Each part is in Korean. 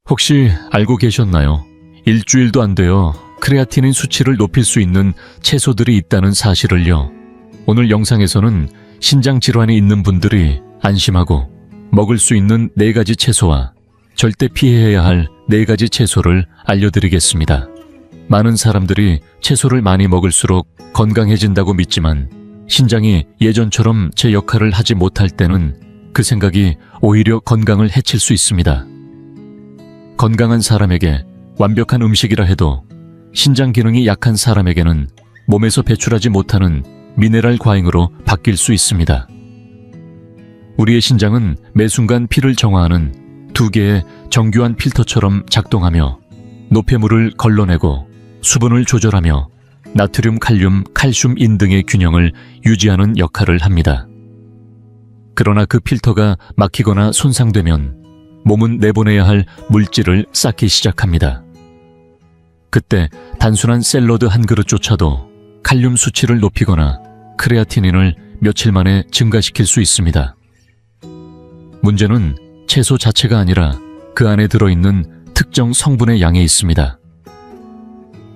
혹시 알고 계셨나요? 일주일도 안 되어 크레아티닌 수치를 높일 수 있는 채소들이 있다는 사실을요. 오늘 영상에서는 신장 질환이 있는 분들이 안심하고 먹을 수 있는 4가지 채소와 절대 피해야 할 4가지 채소를 알려드리겠습니다. 많은 사람들이 채소를 많이 먹을수록 건강해진다고 믿지만 신장이 예전처럼 제 역할을 하지 못할 때는 그 생각이 오히려 건강을 해칠 수 있습니다. 건강한 사람에게 완벽한 음식이라 해도 신장 기능이 약한 사람에게는 몸에서 배출하지 못하는 미네랄 과잉으로 바뀔 수 있습니다. 우리의 신장은 매 순간 피를 정화하는 2개의 정교한 필터처럼 작동하며 노폐물을 걸러내고 수분을 조절하며 나트륨, 칼륨, 칼슘, 인 등의 균형을 유지하는 역할을 합니다. 그러나 그 필터가 막히거나 손상되면 몸은 내보내야 할 물질을 쌓기 시작합니다. 그때 단순한 샐러드 한 그릇조차도 칼륨 수치를 높이거나 크레아티닌을 며칠 만에 증가시킬 수 있습니다. 문제는 채소 자체가 아니라 그 안에 들어있는 특정 성분의 양에 있습니다.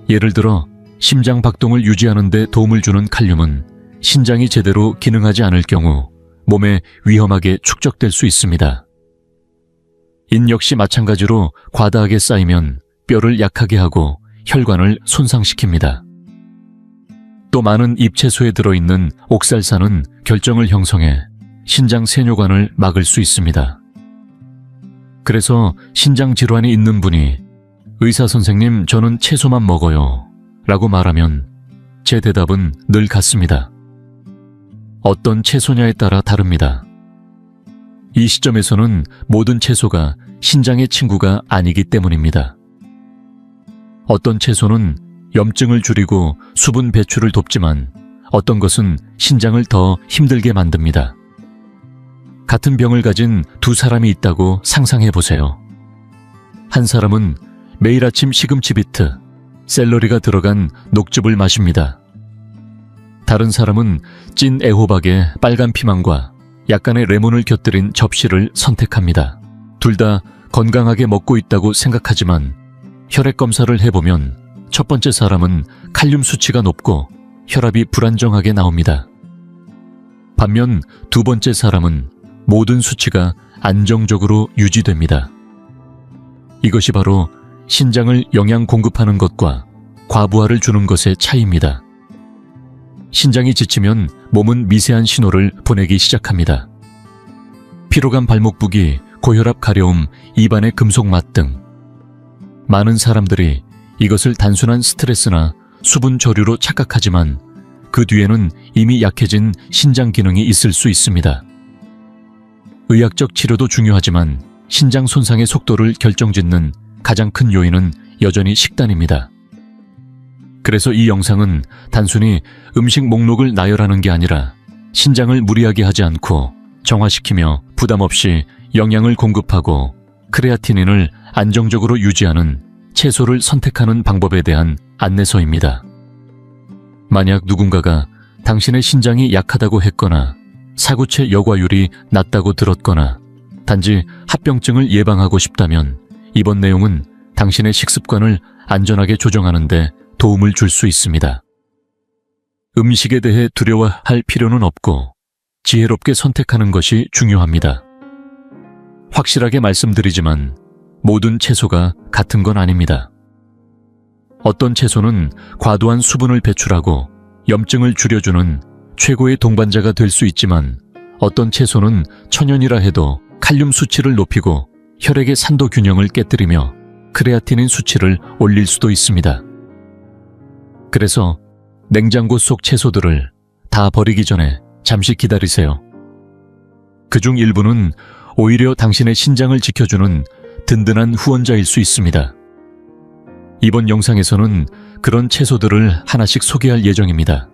예를 들어 심장 박동을 유지하는 데 도움을 주는 칼륨은 신장이 제대로 기능하지 않을 경우 몸에 위험하게 축적될 수 있습니다. 인 역시 마찬가지로 과다하게 쌓이면 뼈를 약하게 하고 혈관을 손상시킵니다. 또 많은 잎채소에 들어있는 옥살산은 결정을 형성해 신장 세뇨관을 막을 수 있습니다. 그래서 신장 질환이 있는 분이 의사 선생님, 저는 채소만 먹어요 라고 말하면 제 대답은 늘 같습니다. 어떤 채소냐에 따라 다릅니다. 이 시점에서는 모든 채소가 신장의 친구가 아니기 때문입니다. 어떤 채소는 염증을 줄이고 수분 배출을 돕지만 어떤 것은 신장을 더 힘들게 만듭니다. 같은 병을 가진 2사람이 있다고 상상해 보세요. 한 사람은 매일 아침 시금치 비트, 샐러리가 들어간 녹즙을 마십니다. 다른 사람은 찐 애호박에 빨간 피망과 약간의 레몬을 곁들인 접시를 선택합니다. 둘 다 건강하게 먹고 있다고 생각하지만 혈액 검사를 해보면 첫 번째 사람은 칼륨 수치가 높고 혈압이 불안정하게 나옵니다. 반면 2번째 사람은 모든 수치가 안정적으로 유지됩니다. 이것이 바로 신장을 영양 공급하는 것과 과부하를 주는 것의 차이입니다. 신장이 지치면 몸은 미세한 신호를 보내기 시작합니다. 피로감, 발목부기, 고혈압, 가려움, 입안의 금속 맛 등 많은 사람들이 이것을 단순한 스트레스나 수분 저류로 착각하지만 그 뒤에는 이미 약해진 신장 기능이 있을 수 있습니다. 의학적 치료도 중요하지만 신장 손상의 속도를 결정짓는 가장 큰 요인은 여전히 식단입니다. 그래서 이 영상은 단순히 음식 목록을 나열하는 게 아니라 신장을 무리하게 하지 않고 정화시키며 부담 없이 영양을 공급하고 크레아티닌을 안정적으로 유지하는 채소를 선택하는 방법에 대한 안내서입니다. 만약 누군가가 당신의 신장이 약하다고 했거나 사구체 여과율이 낮다고 들었거나 단지 합병증을 예방하고 싶다면 이번 내용은 당신의 식습관을 안전하게 조정하는 데 도움을 줄 수 있습니다. 음식에 대해 두려워할 필요는 없고 지혜롭게 선택하는 것이 중요합니다. 확실하게 말씀드리지만 모든 채소가 같은 건 아닙니다. 어떤 채소는 과도한 수분을 배출하고 염증을 줄여주는 최고의 동반자가 될 수 있지만 어떤 채소는 천연이라 해도 칼륨 수치를 높이고 혈액의 산도 균형을 깨뜨리며 크레아티닌 수치를 올릴 수도 있습니다. 그래서 냉장고 속 채소들을 다 버리기 전에 잠시 기다리세요. 그중 일부는 오히려 당신의 신장을 지켜주는 든든한 후원자일 수 있습니다. 이번 영상에서는 그런 채소들을 하나씩 소개할 예정입니다.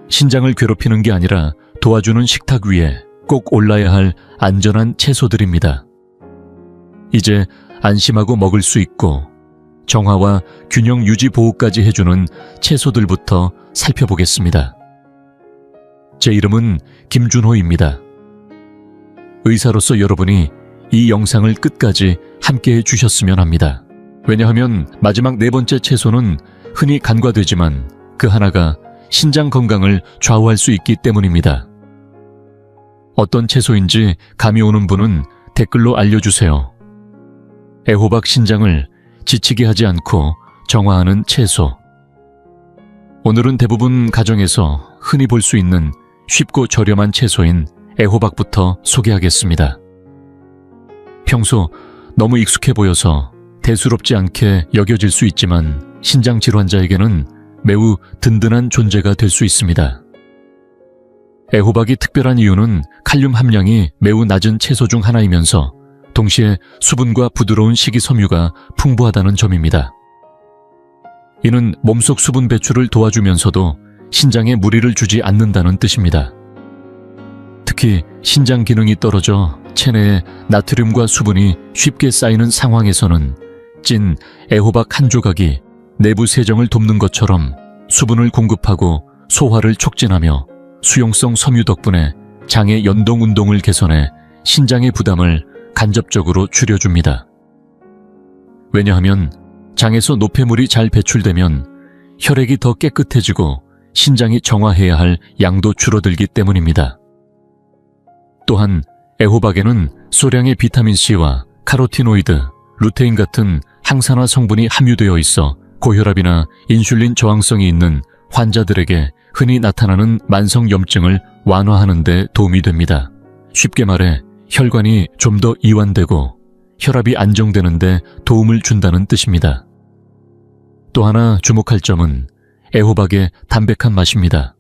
신장을 괴롭히는 게 아니라 도와주는 식탁 위에 꼭 올라야 할 안전한 채소들입니다. 이제 안심하고 먹을 수 있고 정화와 균형 유지 보호까지 해주는 채소들부터 살펴보겠습니다. 제 이름은 김준호입니다. 의사로서 여러분이 이 영상을 끝까지 함께해 주셨으면 합니다. 왜냐하면 마지막 네 번째 채소는 흔히 간과되지만 그 하나가 신장 건강을 좌우할 수 있기 때문입니다. 어떤 채소인지 감이 오는 분은 댓글로 알려주세요. 애호박 신장을 지치게 하지 않고 정화하는 채소. 오늘은 대부분 가정에서 흔히 볼 수 있는 쉽고 저렴한 채소인 애호박부터 소개하겠습니다. 평소 너무 익숙해 보여서 대수롭지 않게 여겨질 수 있지만 신장 질환자에게는 매우 든든한 존재가 될 수 있습니다. 애호박이 특별한 이유는 칼륨 함량이 매우 낮은 채소 중 하나이면서 동시에 수분과 부드러운 식이섬유가 풍부하다는 점입니다. 이는 몸속 수분 배출을 도와주면서도 신장에 무리를 주지 않는다는 뜻입니다. 특히 신장 기능이 떨어져 체내에 나트륨과 수분이 쉽게 쌓이는 상황에서는 찐 애호박 한 조각이 내부 세정을 돕는 것처럼 수분을 공급하고 소화를 촉진하며 수용성 섬유 덕분에 장의 연동 운동을 개선해 신장의 부담을 간접적으로 줄여줍니다. 왜냐하면 장에서 노폐물이 잘 배출되면 혈액이 더 깨끗해지고 신장이 정화해야 할 양도 줄어들기 때문입니다. 또한 애호박에는 소량의 비타민C와 카로티노이드, 루테인 같은 항산화 성분이 함유되어 있어 고혈압이나 인슐린 저항성이 있는 환자들에게 흔히 나타나는 만성염증을 완화하는 데 도움이 됩니다. 쉽게 말해 혈관이 좀 더 이완되고 혈압이 안정되는 데 도움을 준다는 뜻입니다. 또 하나 주목할 점은 애호박의 담백한 맛입니다.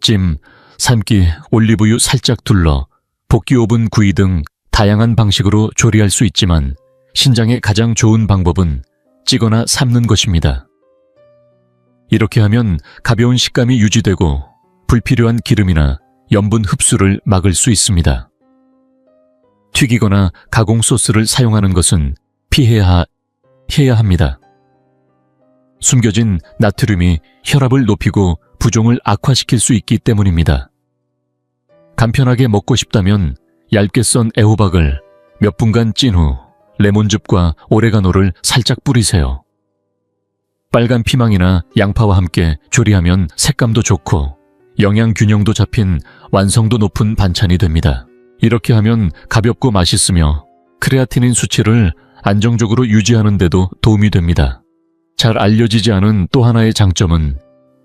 찜, 삶기, 올리브유 살짝 둘러 볶기 오븐 구이 등 다양한 방식으로 조리할 수 있지만 신장에 가장 좋은 방법은 찌거나 삶는 것입니다. 이렇게 하면 가벼운 식감이 유지되고 불필요한 기름이나 염분 흡수를 막을 수 있습니다. 튀기거나 가공 소스를 사용하는 것은 피해야 합니다. 숨겨진 나트륨이 혈압을 높이고 부종을 악화시킬 수 있기 때문입니다. 간편하게 먹고 싶다면 얇게 썬 애호박을 몇 분간 찐 후 레몬즙과 오레가노를 살짝 뿌리세요. 빨간 피망이나 양파와 함께 조리하면 색감도 좋고 영양 균형도 잡힌 완성도 높은 반찬이 됩니다. 이렇게 하면 가볍고 맛있으며 크레아티닌 수치를 안정적으로 유지하는 데도 도움이 됩니다. 잘 알려지지 않은 또 하나의 장점은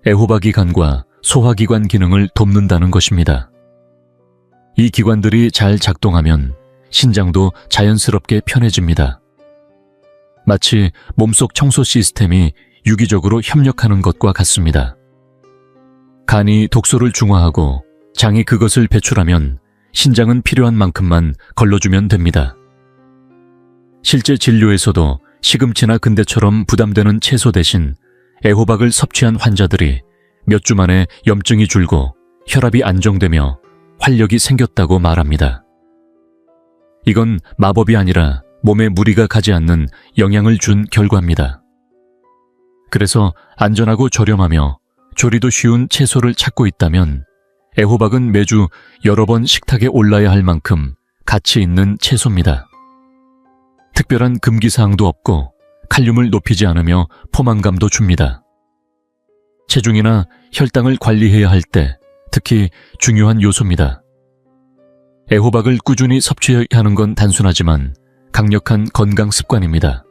애호박이 간과 소화기관 기능을 돕는다는 것입니다. 이 기관들이 잘 작동하면 신장도 자연스럽게 편해집니다. 마치 몸속 청소 시스템이 유기적으로 협력하는 것과 같습니다. 간이 독소를 중화하고 장이 그것을 배출하면 신장은 필요한 만큼만 걸러주면 됩니다. 실제 진료에서도 시금치나 근대처럼 부담되는 채소 대신 애호박을 섭취한 환자들이 몇 주 만에 염증이 줄고 혈압이 안정되며 활력이 생겼다고 말합니다. 이건 마법이 아니라 몸에 무리가 가지 않는 영향을 준 결과입니다. 그래서 안전하고 저렴하며 조리도 쉬운 채소를 찾고 있다면 애호박은 매주 여러 번 식탁에 올라야 할 만큼 가치 있는 채소입니다. 특별한 금기사항도 없고 칼륨을 높이지 않으며 포만감도 줍니다. 체중이나 혈당을 관리해야 할 때 특히 중요한 요소입니다. 애호박을 꾸준히 섭취해야 하는 건 단순하지만 강력한 건강 습관입니다.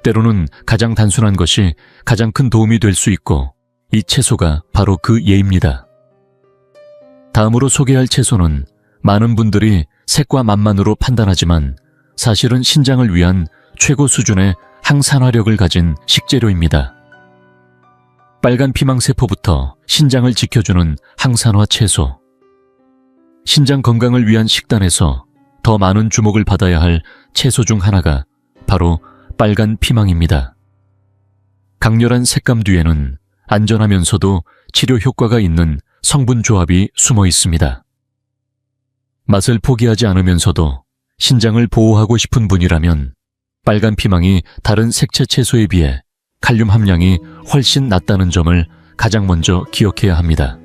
때로는 가장 단순한 것이 가장 큰 도움이 될 수 있고 이 채소가 바로 그 예입니다. 다음으로 소개할 채소는 많은 분들이 색과 맛만으로 판단하지만 사실은 신장을 위한 최고 수준의 항산화력을 가진 식재료입니다. 빨간 피망세포부터 신장을 지켜주는 항산화 채소. 신장 건강을 위한 식단에서 더 많은 주목을 받아야 할 채소 중 하나가 바로 빨간 피망입니다. 강렬한 색감 뒤에는 안전하면서도 치료 효과가 있는 성분 조합이 숨어 있습니다. 맛을 포기하지 않으면서도 신장을 보호하고 싶은 분이라면 빨간 피망이 다른 색채 채소에 비해 칼륨 함량이 훨씬 낮다는 점을 가장 먼저 기억해야 합니다.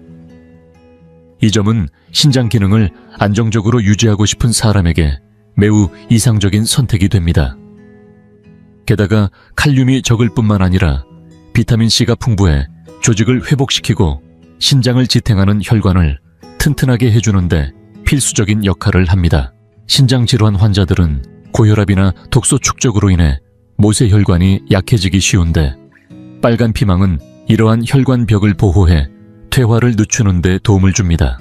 이 점은 신장 기능을 안정적으로 유지하고 싶은 사람에게 매우 이상적인 선택이 됩니다. 게다가 칼륨이 적을 뿐만 아니라 비타민C가 풍부해 조직을 회복시키고 신장을 지탱하는 혈관을 튼튼하게 해주는데 필수적인 역할을 합니다. 신장질환 환자들은 고혈압이나 독소 축적으로 인해 모세혈관이 약해지기 쉬운데 빨간 피망은 이러한 혈관벽을 보호해 퇴화를 늦추는 데 도움을 줍니다.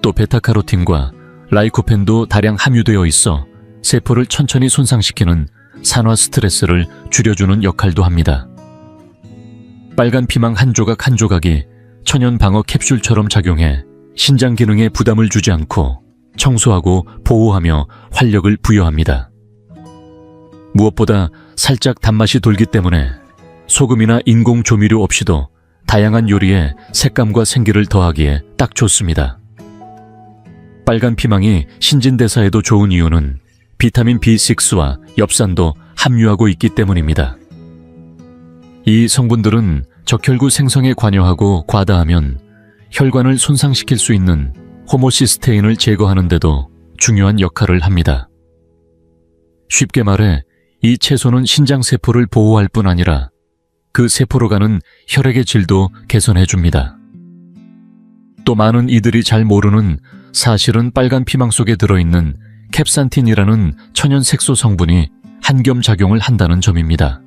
또 베타카로틴과 라이코펜도 다량 함유되어 있어 세포를 천천히 손상시키는 산화 스트레스를 줄여주는 역할도 합니다. 빨간 피망 한 조각 한 조각이 천연 방어 캡슐처럼 작용해 신장 기능에 부담을 주지 않고 청소하고 보호하며 활력을 부여합니다. 무엇보다 살짝 단맛이 돌기 때문에 소금이나 인공 조미료 없이도 다양한 요리에 색감과 생기를 더하기에 딱 좋습니다. 빨간 피망이 신진대사에도 좋은 이유는 비타민 B6와 엽산도 함유하고 있기 때문입니다. 이 성분들은 적혈구 생성에 관여하고 과다하면 혈관을 손상시킬 수 있는 호모시스테인을 제거하는 데도 중요한 역할을 합니다. 쉽게 말해 이 채소는 신장세포를 보호할 뿐 아니라 그 세포로 가는 혈액의 질도 개선해 줍니다. 또 많은 이들이 잘 모르는 사실은 빨간 피망 속에 들어있는 캡산틴이라는 천연 색소 성분이 한겸작용을 한다는 점입니다.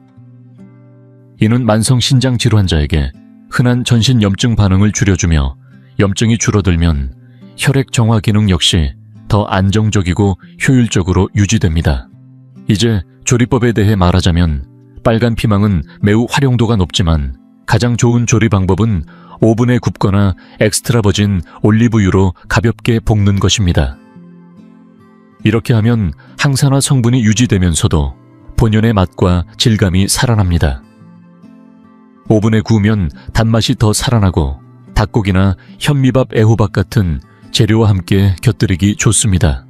이는 만성 신장 질환자에게 흔한 전신 염증 반응을 줄여주며 염증이 줄어들면 혈액 정화 기능 역시 더 안정적이고 효율적으로 유지됩니다. 이제 조리법에 대해 말하자면 빨간 피망은 매우 활용도가 높지만 가장 좋은 조리 방법은 오븐에 굽거나 엑스트라 버진 올리브유로 가볍게 볶는 것입니다. 이렇게 하면 항산화 성분이 유지되면서도 본연의 맛과 질감이 살아납니다. 오븐에 구우면 단맛이 더 살아나고 닭고기나 현미밥, 애호박 같은 재료와 함께 곁들이기 좋습니다.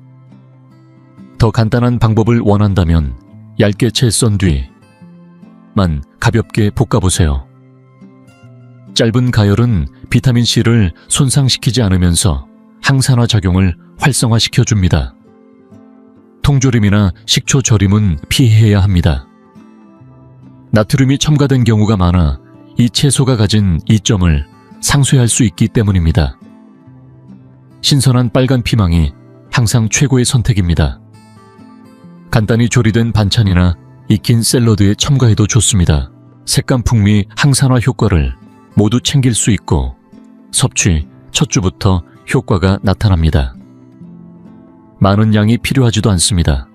더 간단한 방법을 원한다면 얇게 채 썬 뒤만 가볍게 볶아보세요. 짧은 가열은 비타민C를 손상시키지 않으면서 항산화 작용을 활성화시켜줍니다. 통조림이나 식초 절임은 피해야 합니다. 나트륨이 첨가된 경우가 많아 이 채소가 가진 이점을 상쇄할 수 있기 때문입니다. 신선한 빨간 피망이 항상 최고의 선택입니다. 간단히 조리된 반찬이나 익힌 샐러드에 첨가해도 좋습니다. 색감 풍미, 항산화 효과를 모두 챙길 수 있고 섭취 첫 주부터 효과가 나타납니다. 많은 양이 필요하지도 않습니다.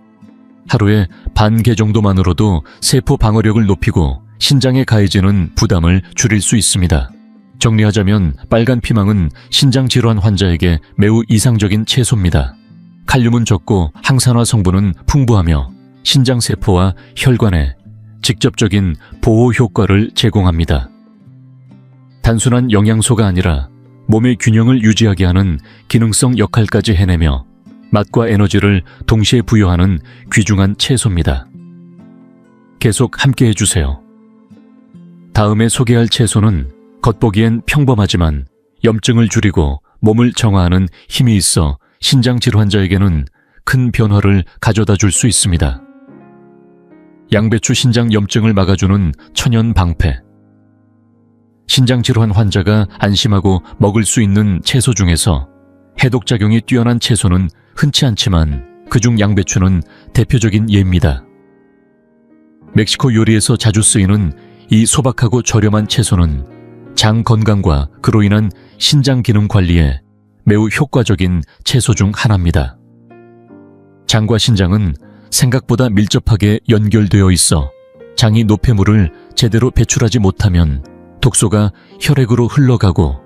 하루에 반 개 정도만으로도 세포 방어력을 높이고 신장에 가해지는 부담을 줄일 수 있습니다. 정리하자면 빨간 피망은 신장 질환 환자에게 매우 이상적인 채소입니다. 칼륨은 적고 항산화 성분은 풍부하며 신장세포와 혈관에 직접적인 보호 효과를 제공합니다. 단순한 영양소가 아니라 몸의 균형을 유지하게 하는 기능성 역할까지 해내며 맛과 에너지를 동시에 부여하는 귀중한 채소입니다. 계속 함께 해주세요. 다음에 소개할 채소는 겉보기엔 평범하지만 염증을 줄이고 몸을 정화하는 힘이 있어 신장질환자에게는 큰 변화를 가져다 줄 수 있습니다. 양배추 신장 염증을 막아주는 천연 방패. 신장질환 환자가 안심하고 먹을 수 있는 채소 중에서 해독작용이 뛰어난 채소는 흔치 않지만 그중 양배추는 대표적인 예입니다. 멕시코 요리에서 자주 쓰이는 이 소박하고 저렴한 채소는 장 건강과 그로 인한 신장 기능 관리에 매우 효과적인 채소 중 하나입니다. 장과 신장은 생각보다 밀접하게 연결되어 있어 장이 노폐물을 제대로 배출하지 못하면 독소가 혈액으로 흘러가고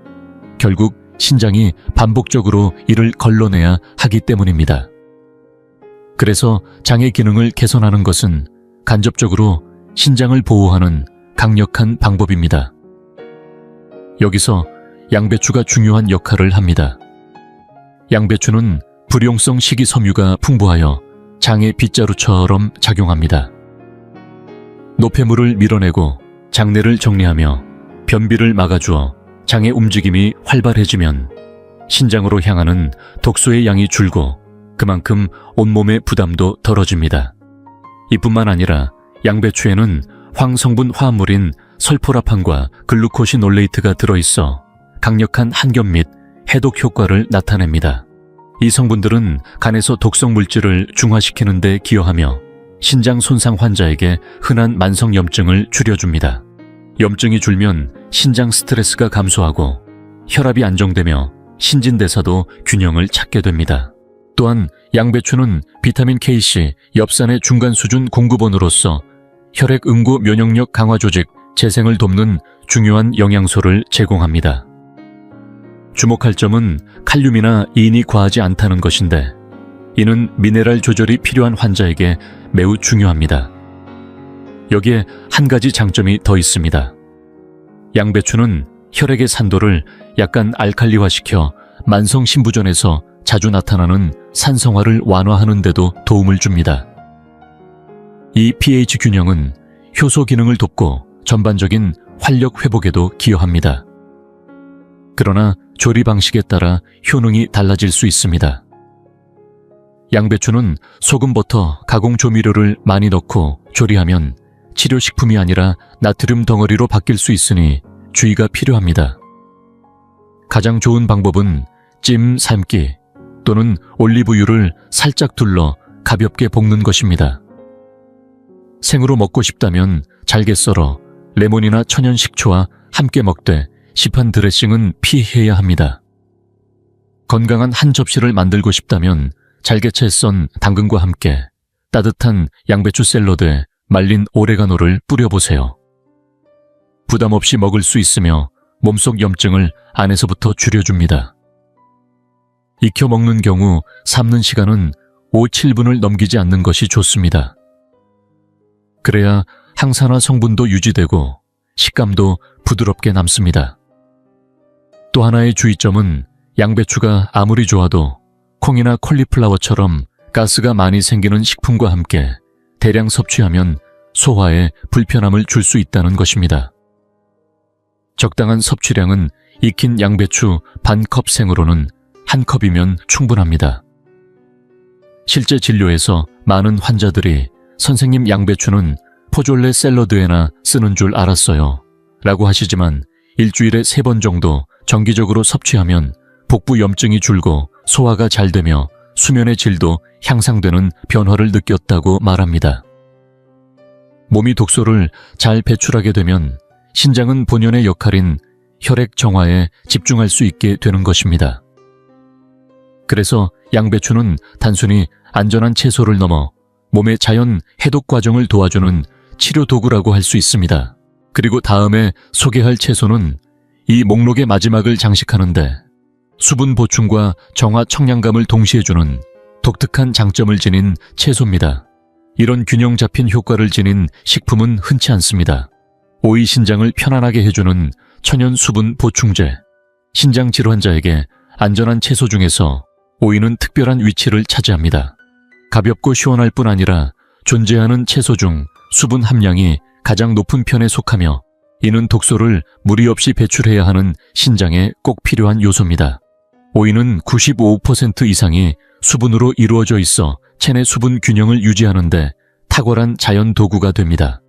결국 신장이 반복적으로 이를 걸러내야 하기 때문입니다. 그래서 장의 기능을 개선하는 것은 간접적으로 신장을 보호하는 강력한 방법입니다. 여기서 양배추가 중요한 역할을 합니다. 양배추는 불용성 식이섬유가 풍부하여 장의 빗자루처럼 작용합니다. 노폐물을 밀어내고 장내를 정리하며 변비를 막아주어 장의 움직임이 활발해지면 신장으로 향하는 독소의 양이 줄고 그만큼 온몸의 부담도 덜어집니다. 이뿐만 아니라 양배추에는 황성분 화합물인 설포라판과 글루코시놀레이트가 들어있어 강력한 한겹 및 해독 효과를 나타냅니다. 이 성분들은 간에서 독성 물질을 중화시키는 데 기여하며 신장 손상 환자에게 흔한 만성염증을 줄여줍니다. 염증이 줄면 신장 스트레스가 감소하고 혈압이 안정되며 신진대사도 균형을 찾게 됩니다. 또한 양배추는 비타민 K씨, 엽산의 중간 수준 공급원으로서 혈액 응고 면역력 강화 조직 재생을 돕는 중요한 영양소를 제공합니다. 주목할 점은 칼륨이나 이인이 과하지 않다는 것인데 이는 미네랄 조절이 필요한 환자에게 매우 중요합니다. 여기에 한 가지 장점이 더 있습니다. 양배추는 혈액의 산도를 약간 알칼리화시켜 만성 신부전에서 자주 나타나는 산성화를 완화하는 데도 도움을 줍니다. 이 pH 균형은 효소 기능을 돕고 전반적인 활력 회복에도 기여합니다. 그러나 조리 방식에 따라 효능이 달라질 수 있습니다. 양배추는 소금, 버터, 가공 조미료를 많이 넣고 조리하면 치료식품이 아니라 나트륨 덩어리로 바뀔 수 있으니 주의가 필요합니다. 가장 좋은 방법은 찜, 삶기 또는 올리브유를 살짝 둘러 가볍게 볶는 것입니다. 생으로 먹고 싶다면 잘게 썰어 레몬이나 천연 식초와 함께 먹되 시판 드레싱은 피해야 합니다. 건강한 한 접시를 만들고 싶다면 잘게 채 썬 당근과 함께 따뜻한 양배추 샐러드에 말린 오레가노를 뿌려보세요. 부담 없이 먹을 수 있으며 몸속 염증을 안에서부터 줄여줍니다. 익혀 먹는 경우 삶는 시간은 5-7분을 넘기지 않는 것이 좋습니다. 그래야 항산화 성분도 유지되고 식감도 부드럽게 남습니다. 또 하나의 주의점은 양배추가 아무리 좋아도 콩이나 콜리플라워처럼 가스가 많이 생기는 식품과 함께 대량 섭취하면 소화에 불편함을 줄 수 있다는 것입니다. 적당한 섭취량은 익힌 양배추 반컵 생으로는 한 컵이면 충분합니다. 실제 진료에서 많은 환자들이 선생님 양배추는 포졸레 샐러드에나 쓰는 줄 알았어요 라고 하시지만 일주일에 3번 정도 정기적으로 섭취하면 복부 염증이 줄고 소화가 잘 되며 수면의 질도 향상되는 변화를 느꼈다고 말합니다. 몸이 독소를 잘 배출하게 되면 신장은 본연의 역할인 혈액 정화에 집중할 수 있게 되는 것입니다. 그래서 양배추는 단순히 안전한 채소를 넘어 몸의 자연 해독 과정을 도와주는 치료 도구라고 할 수 있습니다. 그리고 다음에 소개할 채소는 이 목록의 마지막을 장식하는데 수분 보충과 정화 청량감을 동시에 주는 독특한 장점을 지닌 채소입니다. 이런 균형 잡힌 효과를 지닌 식품은 흔치 않습니다. 오이 신장을 편안하게 해주는 천연 수분 보충제. 신장 질환자에게 안전한 채소 중에서 오이는 특별한 위치를 차지합니다. 가볍고 시원할 뿐 아니라 존재하는 채소 중 수분 함량이 가장 높은 편에 속하며 이는 독소를 무리 없이 배출해야 하는 신장에 꼭 필요한 요소입니다. 오이는 95% 이상이 수분으로 이루어져 있어 체내 수분 균형을 유지하는데 탁월한 자연 도구가 됩니다.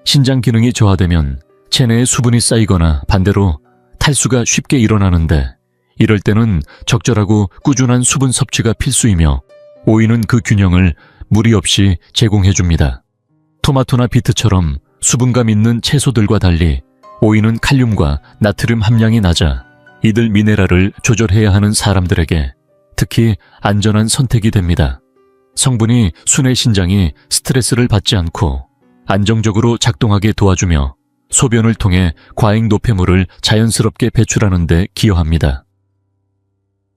신장 기능이 저하되면 체내에 수분이 쌓이거나 반대로 탈수가 쉽게 일어나는데 이럴 때는 적절하고 꾸준한 수분 섭취가 필수이며 오이는 그 균형을 무리 없이 제공해줍니다. 토마토나 비트처럼 수분감 있는 채소들과 달리 오이는 칼륨과 나트륨 함량이 낮아 이들 미네랄을 조절해야 하는 사람들에게 특히 안전한 선택이 됩니다. 성분이 순회 신장이 스트레스를 받지 않고 안정적으로 작동하게 도와주며 소변을 통해 과잉 노폐물을 자연스럽게 배출하는 데 기여합니다.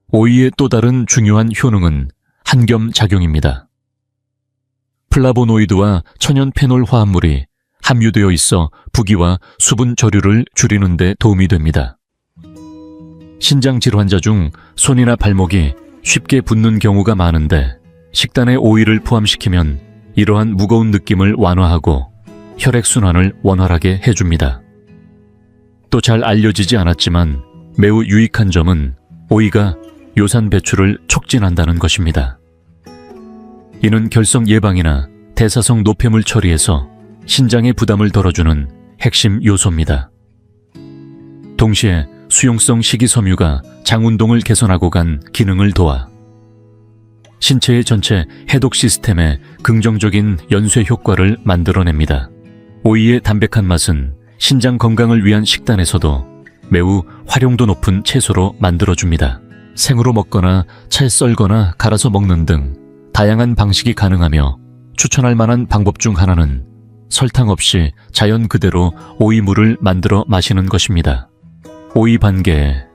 오이의 또 다른 중요한 효능은 한겸 작용입니다. 플라보노이드와 천연 페놀 화합물이 함유되어 있어 부기와 수분 저류를 줄이는 데 도움이 됩니다. 신장 질환자 중 손이나 발목이 쉽게 붓는 경우가 많은데 식단에 오이를 포함시키면 이러한 무거운 느낌을 완화하고 혈액순환을 원활하게 해줍니다. 또 잘 알려지지 않았지만 매우 유익한 점은 오이가 요산 배출을 촉진한다는 것입니다. 이는 결석 예방이나 대사성 노폐물 처리에서 신장의 부담을 덜어주는 핵심 요소입니다. 동시에 수용성 식이섬유가 장 운동을 개선하고 간 기능을 도와 신체의 전체 해독 시스템에 긍정적인 연쇄 효과를 만들어냅니다. 오이의 담백한 맛은 신장 건강을 위한 식단에서도 매우 활용도 높은 채소로 만들어줍니다. 생으로 먹거나 차에 썰거나 갈아서 먹는 등 다양한 방식이 가능하며 추천할 만한 방법 중 하나는 설탕 없이 자연 그대로 오이물을 만들어 마시는 것입니다. 오이 반개에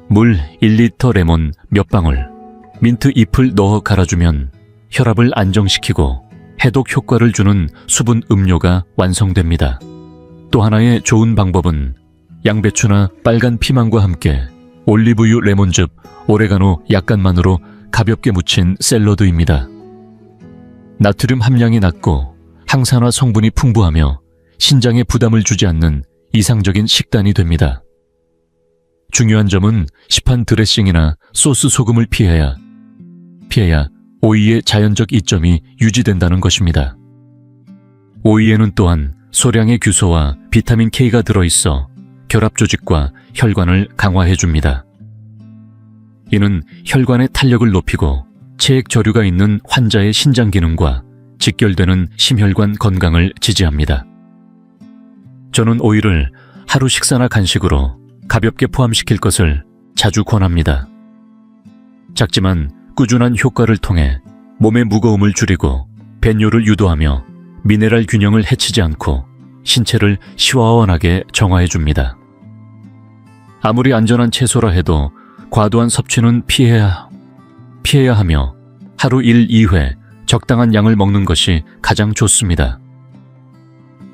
물 1리터, 레몬 몇 방울, 민트 잎을 넣어 갈아주면 혈압을 안정시키고 해독 효과를 주는 수분 음료가 완성됩니다. 또 하나의 좋은 방법은 양배추나 빨간 피망과 함께 올리브유, 레몬즙, 오레가노 약간만으로 가볍게 무친 샐러드입니다. 나트륨 함량이 낮고 항산화 성분이 풍부하며 신장에 부담을 주지 않는 이상적인 식단이 됩니다. 중요한 점은 시판 드레싱이나 소스 소금을 피해야 오이의 자연적 이점이 유지된다는 것입니다. 오이에는 또한 소량의 규소와 비타민 K가 들어있어 결합 조직과 혈관을 강화해줍니다. 이는 혈관의 탄력을 높이고 체액 저류가 있는 환자의 신장 기능과 직결되는 심혈관 건강을 지지합니다. 저는 오이를 하루 식사나 간식으로 가볍게 포함시킬 것을 자주 권합니다. 작지만 꾸준한 효과를 통해 몸의 무거움을 줄이고 배뇨를 유도하며 미네랄 균형을 해치지 않고 신체를 시원하게 정화해줍니다. 아무리 안전한 채소라 해도 과도한 섭취는 피해야 하며 하루 1, 2회 적당한 양을 먹는 것이 가장 좋습니다.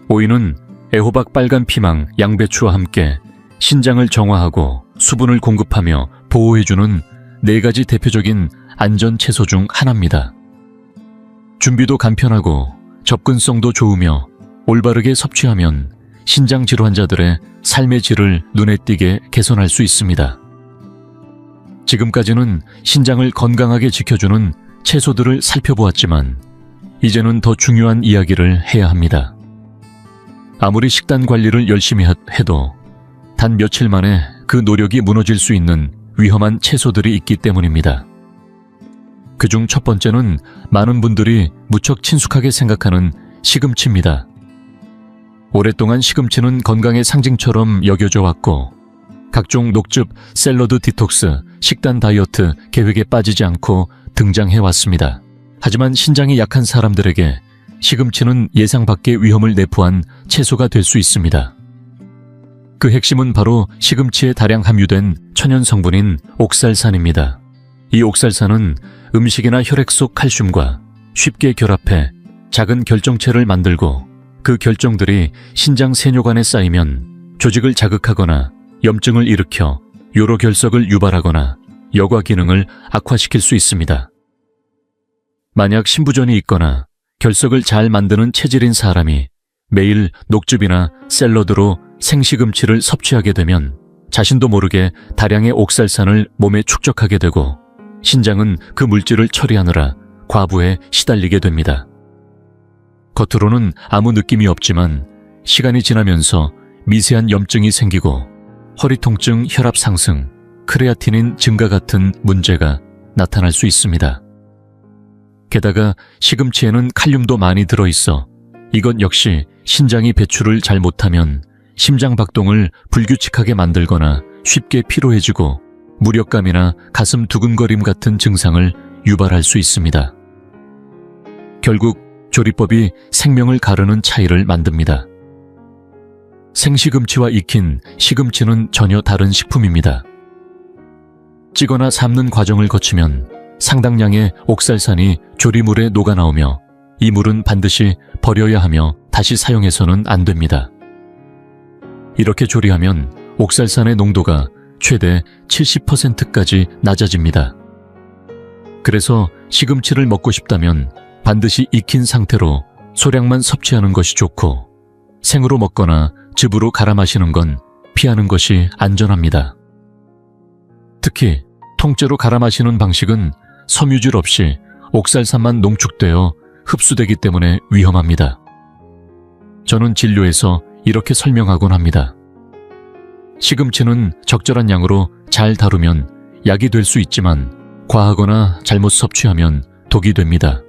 오이는 애호박, 빨간 피망, 양배추와 함께 신장을 정화하고 수분을 공급하며 보호해주는 4가지 대표적인 안전 채소 중 하나입니다. 준비도 간편하고 접근성도 좋으며 올바르게 섭취하면 신장 질환 환자들의 삶의 질을 눈에 띄게 개선할 수 있습니다. 지금까지는 신장을 건강하게 지켜주는 채소들을 살펴보았지만 이제는 더 중요한 이야기를 해야 합니다. 아무리 식단 관리를 열심히 해도 단 며칠 만에 그 노력이 무너질 수 있는 위험한 채소들이 있기 때문입니다. 그중 첫 번째는 많은 분들이 무척 친숙하게 생각하는 시금치입니다. 오랫동안 시금치는 건강의 상징처럼 여겨져 왔고 각종 녹즙, 샐러드 디톡스, 식단 다이어트 계획에 빠지지 않고 등장해 왔습니다. 하지만 신장이 약한 사람들에게 시금치는 예상 밖의 위험을 내포한 채소가 될 수 있습니다. 그 핵심은 바로 시금치에 다량 함유된 천연 성분인 옥살산입니다. 이 옥살산은 음식이나 혈액 속 칼슘과 쉽게 결합해 작은 결정체를 만들고 그 결정들이 신장 세뇨관에 쌓이면 조직을 자극하거나 염증을 일으켜 요로 결석을 유발하거나 여과 기능을 악화시킬 수 있습니다. 만약 신부전이 있거나 결석을 잘 만드는 체질인 사람이 매일 녹즙이나 샐러드로 생시금치를 섭취하게 되면 자신도 모르게 다량의 옥살산을 몸에 축적하게 되고 신장은 그 물질을 처리하느라 과부에 시달리게 됩니다. 겉으로는 아무 느낌이 없지만 시간이 지나면서 미세한 염증이 생기고 허리 통증, 혈압 상승, 크레아티닌 증가 같은 문제가 나타날 수 있습니다. 게다가 시금치에는 칼륨도 많이 들어있어 이것 역시 신장이 배출을 잘 못하면 심장 박동을 불규칙하게 만들거나 쉽게 피로해지고 무력감이나 가슴 두근거림 같은 증상을 유발할 수 있습니다. 결국 조리법이 생명을 가르는 차이를 만듭니다. 생시금치와 익힌 시금치는 전혀 다른 식품입니다. 찌거나 삶는 과정을 거치면 상당량의 옥살산이 조리물에 녹아나오며 이 물은 반드시 버려야 하며 다시 사용해서는 안 됩니다. 이렇게 조리하면 옥살산의 농도가 최대 70%까지 낮아집니다. 그래서 시금치를 먹고 싶다면 반드시 익힌 상태로 소량만 섭취하는 것이 좋고 생으로 먹거나 즙으로 갈아 마시는 건 피하는 것이 안전합니다. 특히 통째로 갈아 마시는 방식은 섬유질 없이 옥살산만 농축되어 흡수되기 때문에 위험합니다. 저는 진료에서 이렇게 설명하곤 합니다. 시금치는 적절한 양으로 잘 다루면 약이 될 수 있지만 과하거나 잘못 섭취하면 독이 됩니다.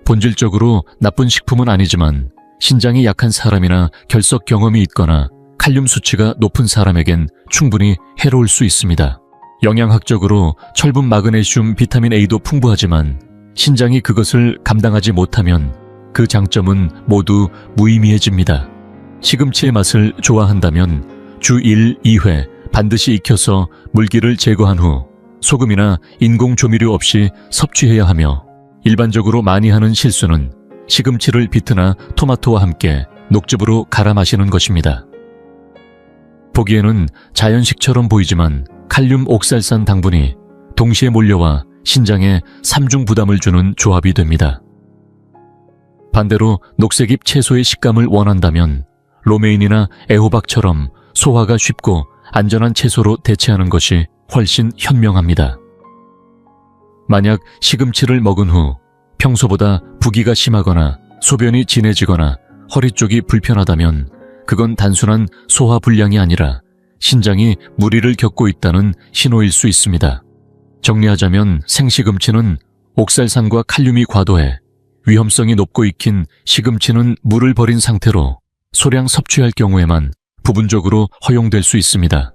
본질적으로 나쁜 식품은 아니지만 신장이 약한 사람이나 결석 경험이 있거나 칼륨 수치가 높은 사람에겐 충분히 해로울 수 있습니다. 영양학적으로 철분, 마그네슘, 비타민 A도 풍부하지만 신장이 그것을 감당하지 못하면 그 장점은 모두 무의미해집니다. 시금치의 맛을 좋아한다면 주 1, 2회 반드시 익혀서 물기를 제거한 후 소금이나 인공 조미료 없이 섭취해야 하며, 일반적으로 많이 하는 실수는 시금치를 비트나 토마토와 함께 녹즙으로 갈아 마시는 것입니다. 보기에는 자연식처럼 보이지만 칼륨, 옥살산, 당분이 동시에 몰려와 신장에 삼중 부담을 주는 조합이 됩니다. 반대로 녹색잎 채소의 식감을 원한다면 로메인이나 애호박처럼 소화가 쉽고 안전한 채소로 대체하는 것이 훨씬 현명합니다. 만약 시금치를 먹은 후 평소보다 부기가 심하거나 소변이 진해지거나 허리 쪽이 불편하다면 그건 단순한 소화 불량이 아니라 신장이 무리를 겪고 있다는 신호일 수 있습니다. 정리하자면 생시금치는 옥살산과 칼륨이 과도해 위험성이 높고 익힌 시금치는 물을 버린 상태로 소량 섭취할 경우에만 부분적으로 허용될 수 있습니다.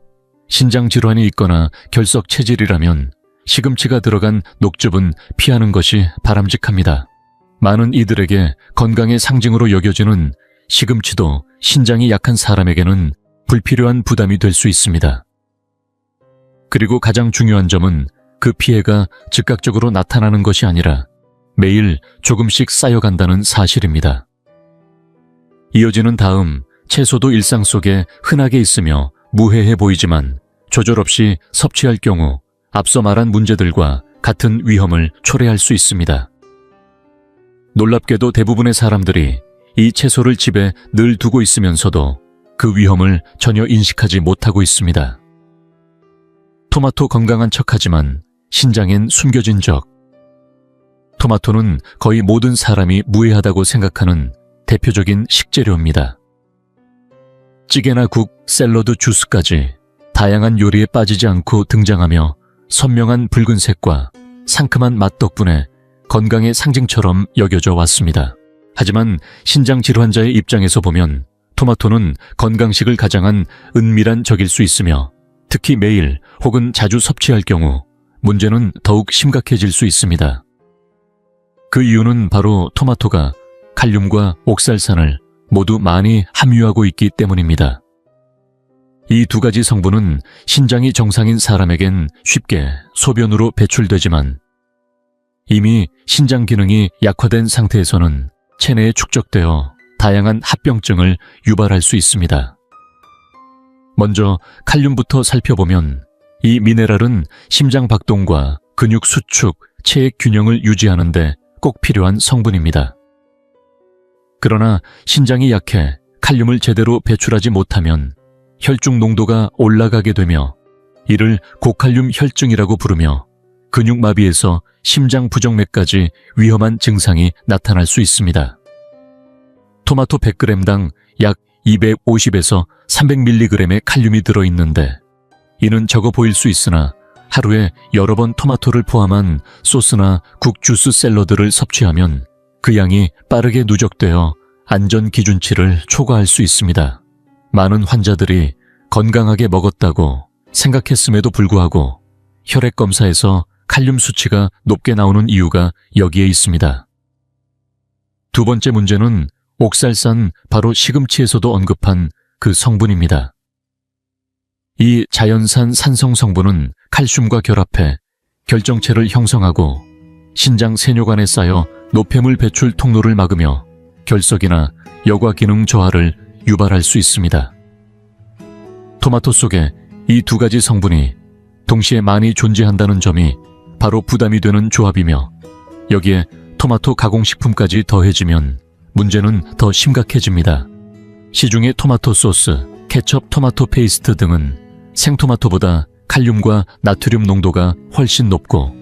신장 질환이 있거나 결석 체질이라면 시금치가 들어간 녹즙은 피하는 것이 바람직합니다. 많은 이들에게 건강의 상징으로 여겨지는 시금치도 신장이 약한 사람에게는 불필요한 부담이 될 수 있습니다. 그리고 가장 중요한 점은 그 피해가 즉각적으로 나타나는 것이 아니라 매일 조금씩 쌓여간다는 사실입니다. 이어지는 다음, 채소도 일상 속에 흔하게 있으며 무해해 보이지만 조절 없이 섭취할 경우 앞서 말한 문제들과 같은 위험을 초래할 수 있습니다. 놀랍게도 대부분의 사람들이 이 채소를 집에 늘 두고 있으면서도 그 위험을 전혀 인식하지 못하고 있습니다. 토마토 건강한 척하지만 신장엔 숨겨진 적. 토마토는 거의 모든 사람이 무해하다고 생각하는 대표적인 식재료입니다. 찌개나 국, 샐러드, 주스까지 다양한 요리에 빠지지 않고 등장하며 선명한 붉은색과 상큼한 맛 덕분에 건강의 상징처럼 여겨져 왔습니다. 하지만 신장 질환자의 입장에서 보면 토마토는 건강식을 가장한 은밀한 적일 수 있으며, 특히 매일 혹은 자주 섭취할 경우 문제는 더욱 심각해질 수 있습니다. 그 이유는 바로 토마토가 칼륨과 옥살산을 모두 많이 함유하고 있기 때문입니다. 이 두 가지 성분은 신장이 정상인 사람에겐 쉽게 소변으로 배출되지만 이미 신장 기능이 약화된 상태에서는 체내에 축적되어 다양한 합병증을 유발할 수 있습니다. 먼저 칼륨부터 살펴보면 이 미네랄은 심장 박동과 근육 수축, 체액 균형을 유지하는 데 꼭 필요한 성분입니다. 그러나 신장이 약해 칼륨을 제대로 배출하지 못하면 혈중 농도가 올라가게 되며 이를 고칼륨 혈증이라고 부르며 근육마비에서 심장 부정맥까지 위험한 증상이 나타날 수 있습니다. 토마토 100g당 약 250에서 300mg의 칼륨이 들어있는데 이는 적어 보일 수 있으나 하루에 여러 번 토마토를 포함한 소스나 국, 주스, 샐러드를 섭취하면 그 양이 빠르게 누적되어 안전 기준치를 초과할 수 있습니다. 많은 환자들이 건강하게 먹었다고 생각했음에도 불구하고 혈액 검사에서 칼륨 수치가 높게 나오는 이유가 여기에 있습니다. 두 번째 문제는 옥살산, 바로 시금치에서도 언급한 그 성분입니다. 이 자연산 산성 성분은 칼슘과 결합해 결정체를 형성하고 신장 세뇨관에 쌓여 노폐물 배출 통로를 막으며 결석이나 여과 기능 저하를 유발할 수 있습니다. 토마토 속에 이 두 가지 성분이 동시에 많이 존재한다는 점이 바로 부담이 되는 조합이며, 여기에 토마토 가공식품까지 더해지면 문제는 더 심각해집니다. 시중의 토마토 소스, 케첩, 토마토 페이스트 등은 생토마토보다 칼륨과 나트륨 농도가 훨씬 높고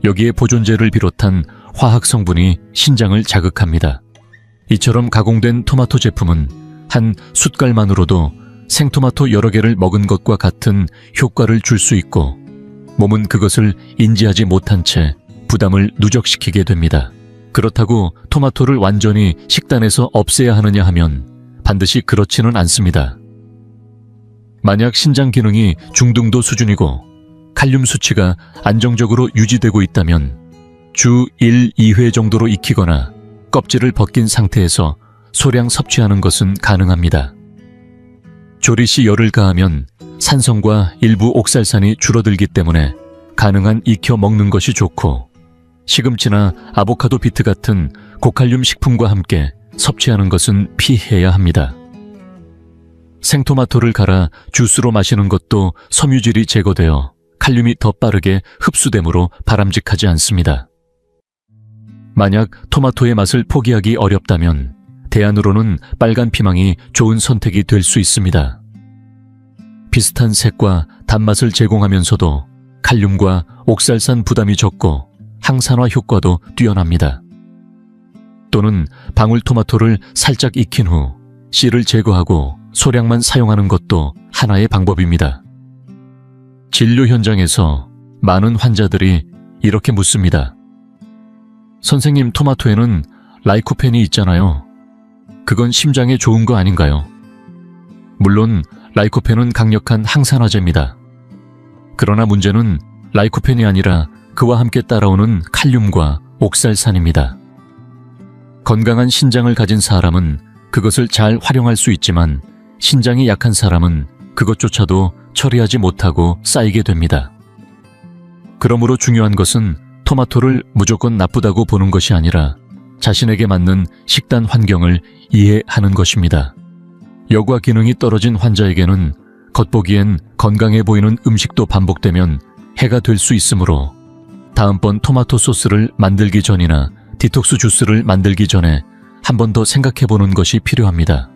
여기에 보존제를 비롯한 화학 성분이 신장을 자극합니다. 이처럼 가공된 토마토 제품은 한 숟갈만으로도 생토마토 여러 개를 먹은 것과 같은 효과를 줄 수 있고 몸은 그것을 인지하지 못한 채 부담을 누적시키게 됩니다. 그렇다고 토마토를 완전히 식단에서 없애야 하느냐 하면 반드시 그렇지는 않습니다. 만약 신장 기능이 중등도 수준이고 칼륨 수치가 안정적으로 유지되고 있다면 주 1, 2회 정도로 익히거나 껍질을 벗긴 상태에서 소량 섭취하는 것은 가능합니다. 조리 시 열을 가하면 산성과 일부 옥살산이 줄어들기 때문에 가능한 익혀 먹는 것이 좋고 시금치나 아보카도 비트 같은 고칼륨 식품과 함께 섭취하는 것은 피해야 합니다. 생토마토를 갈아 주스로 마시는 것도 섬유질이 제거되어 칼륨이 더 빠르게 흡수되므로 바람직하지 않습니다. 만약 토마토의 맛을 포기하기 어렵다면 대안으로는 빨간 피망이 좋은 선택이 될 수 있습니다. 비슷한 색과 단맛을 제공하면서도 칼륨과 옥살산 부담이 적고 항산화 효과도 뛰어납니다. 또는 방울토마토를 살짝 익힌 후 씨를 제거하고 소량만 사용하는 것도 하나의 방법입니다. 진료 현장에서 많은 환자들이 이렇게 묻습니다. 선생님, 토마토에는 라이코펜이 있잖아요. 그건 심장에 좋은 거 아닌가요? 물론 라이코펜은 강력한 항산화제입니다. 그러나 문제는 라이코펜이 아니라 그와 함께 따라오는 칼륨과 옥살산입니다. 건강한 신장을 가진 사람은 그것을 잘 활용할 수 있지만 신장이 약한 사람은 그것조차도 처리하지 못하고 쌓이게 됩니다. 그러므로 중요한 것은 토마토를 무조건 나쁘다고 보는 것이 아니라 자신에게 맞는 식단 환경을 이해하는 것입니다. 여과 기능이 떨어진 환자에게는 겉보기엔 건강해 보이는 음식도 반복되면 해가 될 수 있으므로 다음번 토마토 소스를 만들기 전이나 디톡스 주스를 만들기 전에 한 번 더 생각해 보는 것이 필요합니다.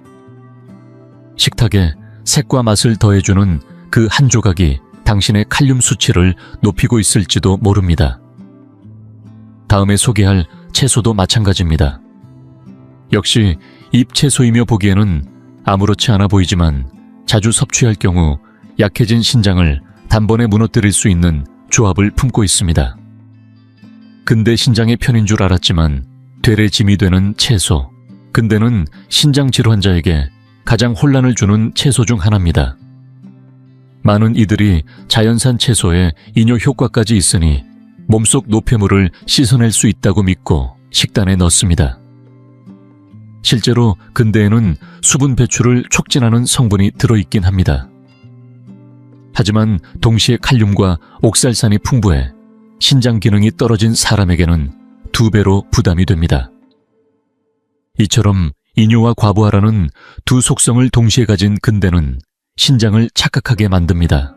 식탁에 색과 맛을 더해주는 그 한 조각이 당신의 칼륨 수치를 높이고 있을지도 모릅니다. 다음에 소개할 채소도 마찬가지입니다. 역시 잎채소이며 보기에는 아무렇지 않아 보이지만 자주 섭취할 경우 약해진 신장을 단번에 무너뜨릴 수 있는 조합을 품고 있습니다. 근대 신장의 편인 줄 알았지만 되레 짐이 되는 채소. 근대는 신장 질환자에게 가장 혼란을 주는 채소 중 하나입니다. 많은 이들이 자연산 채소에 이뇨 효과까지 있으니 몸속 노폐물을 씻어낼 수 있다고 믿고 식단에 넣습니다. 실제로 근대에는 수분 배출을 촉진하는 성분이 들어있긴 합니다. 하지만 동시에 칼륨과 옥살산이 풍부해 신장 기능이 떨어진 사람에게는 2배로 부담이 됩니다. 이처럼 이뇨와 과부하라는 두 속성을 동시에 가진 근대는 신장을 착각하게 만듭니다.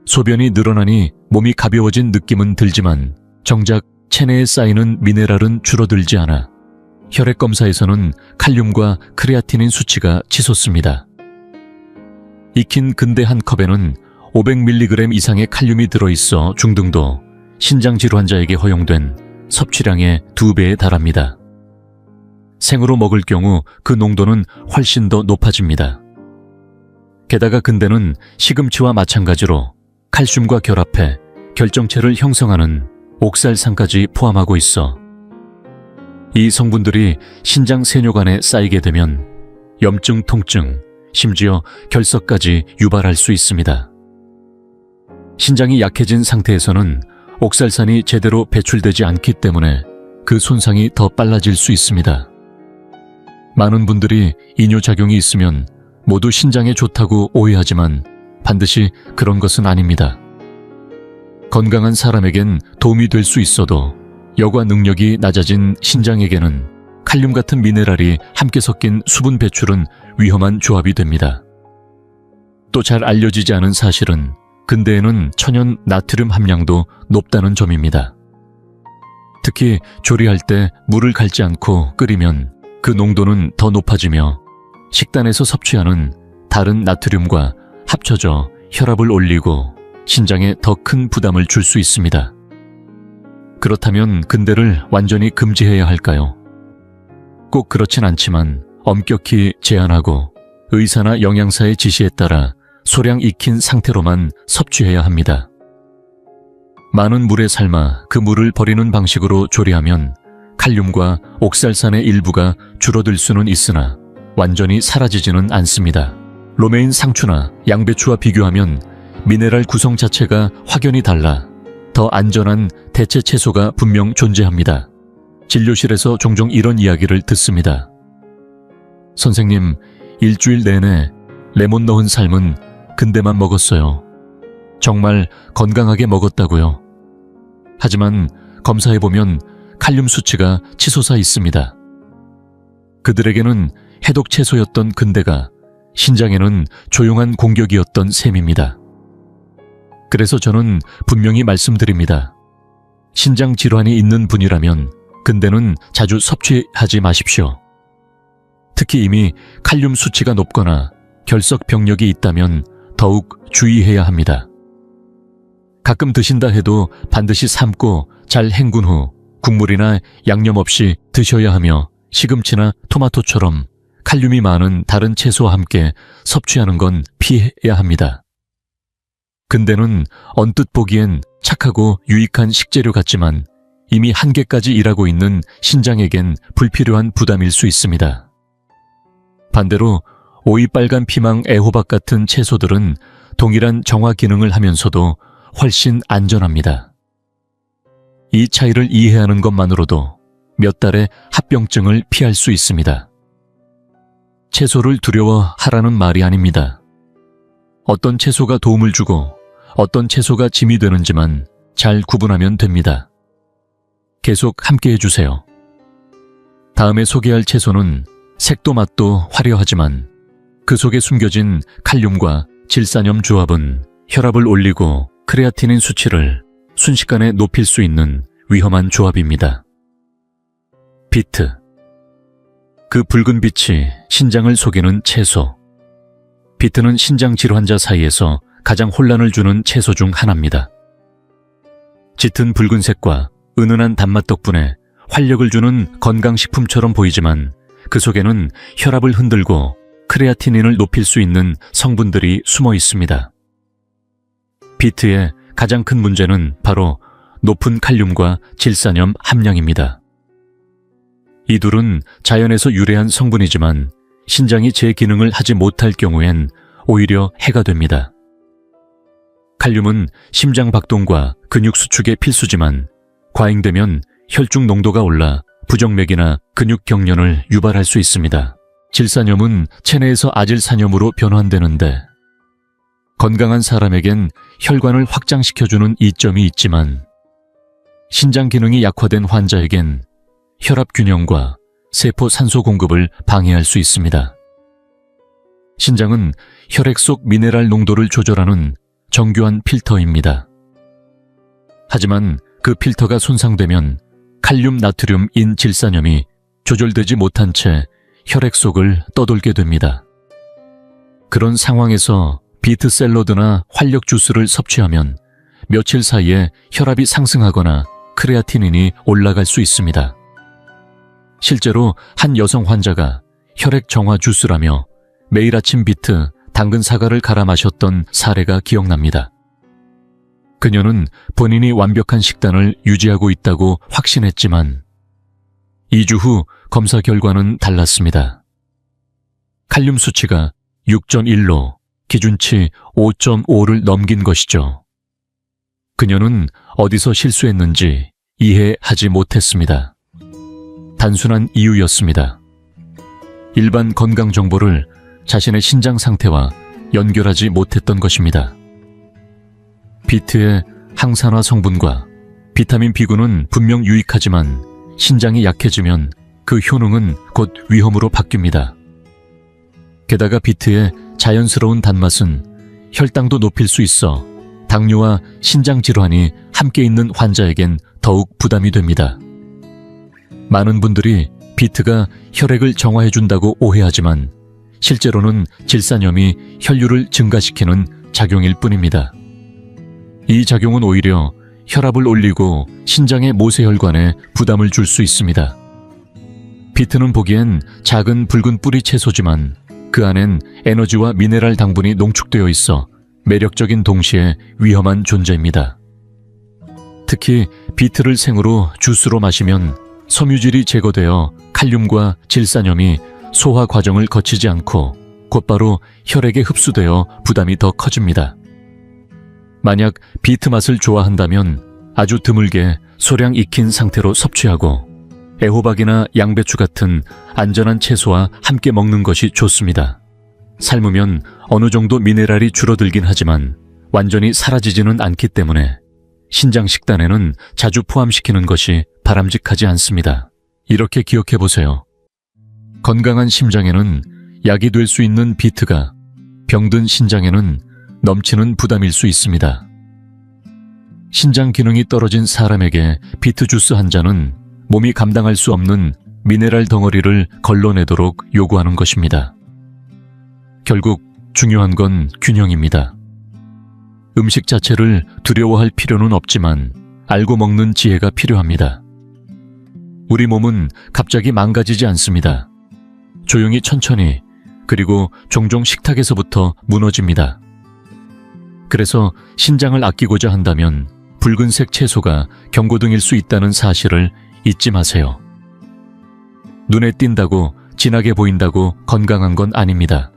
소변이 늘어나니 몸이 가벼워진 느낌은 들지만 정작 체내에 쌓이는 미네랄은 줄어들지 않아 혈액 검사에서는 칼륨과 크레아티닌 수치가 치솟습니다. 익힌 근대 한 컵에는 500mg 이상의 칼륨이 들어있어 중등도 신장 질환자에게 허용된 섭취량의 2배에 달합니다. 생으로 먹을 경우 그 농도는 훨씬 더 높아집니다. 게다가 근대는 시금치와 마찬가지로 칼슘과 결합해 결정체를 형성하는 옥살산까지 포함하고 있어 이 성분들이 신장 세뇨관에 쌓이게 되면 염증, 통증, 심지어 결석까지 유발할 수 있습니다. 신장이 약해진 상태에서는 옥살산이 제대로 배출되지 않기 때문에 그 손상이 더 빨라질 수 있습니다. 많은 분들이 이뇨작용이 있으면 모두 신장에 좋다고 오해하지만 반드시 그런 것은 아닙니다. 건강한 사람에겐 도움이 될 수 있어도 여과 능력이 낮아진 신장에게는 칼륨 같은 미네랄이 함께 섞인 수분 배출은 위험한 조합이 됩니다. 또 잘 알려지지 않은 사실은 근대에는 천연 나트륨 함량도 높다는 점입니다. 특히 조리할 때 물을 갈지 않고 끓이면 그 농도는 더 높아지며 식단에서 섭취하는 다른 나트륨과 합쳐져 혈압을 올리고 신장에 더 큰 부담을 줄 수 있습니다. 그렇다면 근대를 완전히 금지해야 할까요? 꼭 그렇진 않지만 엄격히 제한하고 의사나 영양사의 지시에 따라 소량 익힌 상태로만 섭취해야 합니다. 많은 물에 삶아 그 물을 버리는 방식으로 조리하면 칼륨과 옥살산의 일부가 줄어들 수는 있으나 완전히 사라지지는 않습니다. 로메인 상추나 양배추와 비교하면 미네랄 구성 자체가 확연히 달라 더 안전한 대체 채소가 분명 존재합니다. 진료실에서 종종 이런 이야기를 듣습니다. 선생님, 일주일 내내 레몬 넣은 삶은 근대만 먹었어요. 정말 건강하게 먹었다고요. 하지만 검사해보면 칼륨 수치가 치솟아 있습니다. 그들에게는 해독 채소였던 근대가 신장에는 조용한 공격이었던 셈입니다. 그래서 저는 분명히 말씀드립니다. 신장 질환이 있는 분이라면 근대는 자주 섭취하지 마십시오. 특히 이미 칼륨 수치가 높거나 결석 병력이 있다면 더욱 주의해야 합니다. 가끔 드신다 해도 반드시 삶고 잘 헹군 후 국물이나 양념 없이 드셔야 하며 시금치나 토마토처럼 칼륨이 많은 다른 채소와 함께 섭취하는 건 피해야 합니다. 근대는 언뜻 보기엔 착하고 유익한 식재료 같지만 이미 한계까지 일하고 있는 신장에겐 불필요한 부담일 수 있습니다. 반대로 오이 빨간 피망 애호박 같은 채소들은 동일한 정화 기능을 하면서도 훨씬 안전합니다. 이 차이를 이해하는 것만으로도 몇 달의 합병증을 피할 수 있습니다. 채소를 두려워하라는 말이 아닙니다. 어떤 채소가 도움을 주고 어떤 채소가 짐이 되는지만 잘 구분하면 됩니다. 계속 함께 해주세요. 다음에 소개할 채소는 색도 맛도 화려하지만 그 속에 숨겨진 칼륨과 질산염 조합은 혈압을 올리고 크레아티닌 수치를 순식간에 높일 수 있는 위험한 조합입니다. 비트. 그 붉은 빛이 신장을 속이는 채소. 비트는 신장 질환자 사이에서 가장 혼란을 주는 채소 중 하나입니다. 짙은 붉은색과 은은한 단맛 덕분에 활력을 주는 건강식품처럼 보이지만 그 속에는 혈압을 흔들고 크레아티닌을 높일 수 있는 성분들이 숨어 있습니다. 비트의 가장 큰 문제는 바로 높은 칼륨과 질산염 함량입니다. 이 둘은 자연에서 유래한 성분이지만 신장이 제 기능을 하지 못할 경우엔 오히려 해가 됩니다. 칼륨은 심장 박동과 근육 수축에 필수지만 과잉되면 혈중 농도가 올라 부정맥이나 근육 경련을 유발할 수 있습니다. 질산염은 체내에서 아질산염으로 변환되는데 건강한 사람에겐 혈관을 확장시켜주는 이점이 있지만 신장 기능이 약화된 환자에겐 혈압 균형과 세포 산소 공급을 방해할 수 있습니다. 신장은 혈액 속 미네랄 농도를 조절하는 정교한 필터입니다. 하지만 그 필터가 손상되면 칼륨 나트륨 인 질산염이 조절되지 못한 채 혈액 속을 떠돌게 됩니다. 그런 상황에서 비트 샐러드나 활력 주스를 섭취하면 며칠 사이에 혈압이 상승하거나 크레아티닌이 올라갈 수 있습니다. 실제로 한 여성 환자가 혈액 정화 주스라며 매일 아침 비트, 당근 사과를 갈아 마셨던 사례가 기억납니다. 그녀는 본인이 완벽한 식단을 유지하고 있다고 확신했지만 2주 후 검사 결과는 달랐습니다. 칼륨 수치가 6.1로 기준치 5.5를 넘긴 것이죠. 그녀는 어디서 실수했는지 이해하지 못했습니다. 단순한 이유였습니다. 일반 건강 정보를 자신의 신장 상태와 연결하지 못했던 것입니다. 비트의 항산화 성분과 비타민 B군은 분명 유익하지만 신장이 약해지면 그 효능은 곧 위험으로 바뀝니다. 게다가 비트의 자연스러운 단맛은 혈당도 높일 수 있어 당뇨와 신장 질환이 함께 있는 환자에겐 더욱 부담이 됩니다. 많은 분들이 비트가 혈액을 정화해준다고 오해하지만 실제로는 질산염이 혈류를 증가시키는 작용일 뿐입니다. 이 작용은 오히려 혈압을 올리고 신장의 모세혈관에 부담을 줄 수 있습니다. 비트는 보기엔 작은 붉은 뿌리 채소지만 그 안엔 에너지와 미네랄 당분이 농축되어 있어 매력적인 동시에 위험한 존재입니다. 특히 비트를 생으로 주스로 마시면 섬유질이 제거되어 칼륨과 질산염이 소화 과정을 거치지 않고 곧바로 혈액에 흡수되어 부담이 더 커집니다. 만약 비트 맛을 좋아한다면 아주 드물게 소량 익힌 상태로 섭취하고 애호박이나 양배추 같은 안전한 채소와 함께 먹는 것이 좋습니다. 삶으면 어느 정도 미네랄이 줄어들긴 하지만 완전히 사라지지는 않기 때문에 신장 식단에는 자주 포함시키는 것이 바람직하지 않습니다. 이렇게 기억해 보세요. 건강한 심장에는 약이 될 수 있는 비트가 병든 신장에는 넘치는 부담일 수 있습니다. 신장 기능이 떨어진 사람에게 비트 주스 한 잔은 몸이 감당할 수 없는 미네랄 덩어리를 걸러내도록 요구하는 것입니다. 결국 중요한 건 균형입니다. 음식 자체를 두려워할 필요는 없지만 알고 먹는 지혜가 필요합니다. 우리 몸은 갑자기 망가지지 않습니다. 조용히 천천히 그리고 종종 식탁에서부터 무너집니다. 그래서 신장을 아끼고자 한다면 붉은색 채소가 경고등일 수 있다는 사실을 잊지 마세요. 눈에 띈다고 진하게 보인다고 건강한 건 아닙니다.